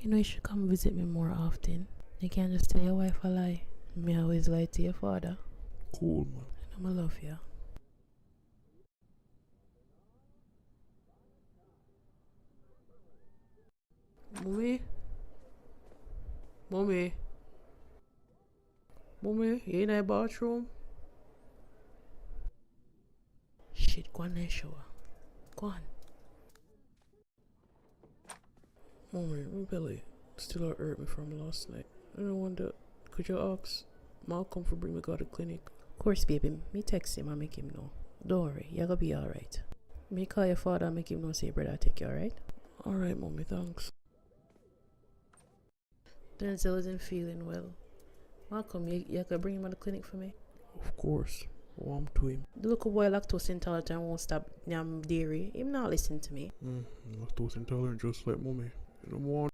You know, you should come visit me more often. You can't just tell your wife a lie. Me always lie to your father. Cool, man. And I love you. Mommy? Mommy? Mommy, you in the bathroom? Shit, go on and shower. Go on. Mommy, my belly still hurt me from last night. I don't wonder, could you ask Malcolm for bring me to the clinic? Of course, baby. Me text him and make him know. Don't worry, you're gonna be alright. Me call your father and make him know say your brother take you, alright? Alright, mommy, thanks. Denzel isn't feeling well. Malcolm, you can bring him to the clinic for me? Of course. Warm to him. The little boy lactose intolerant won't stop dairy. Him not listen to me. Lactose intolerant just like mommy. You don't want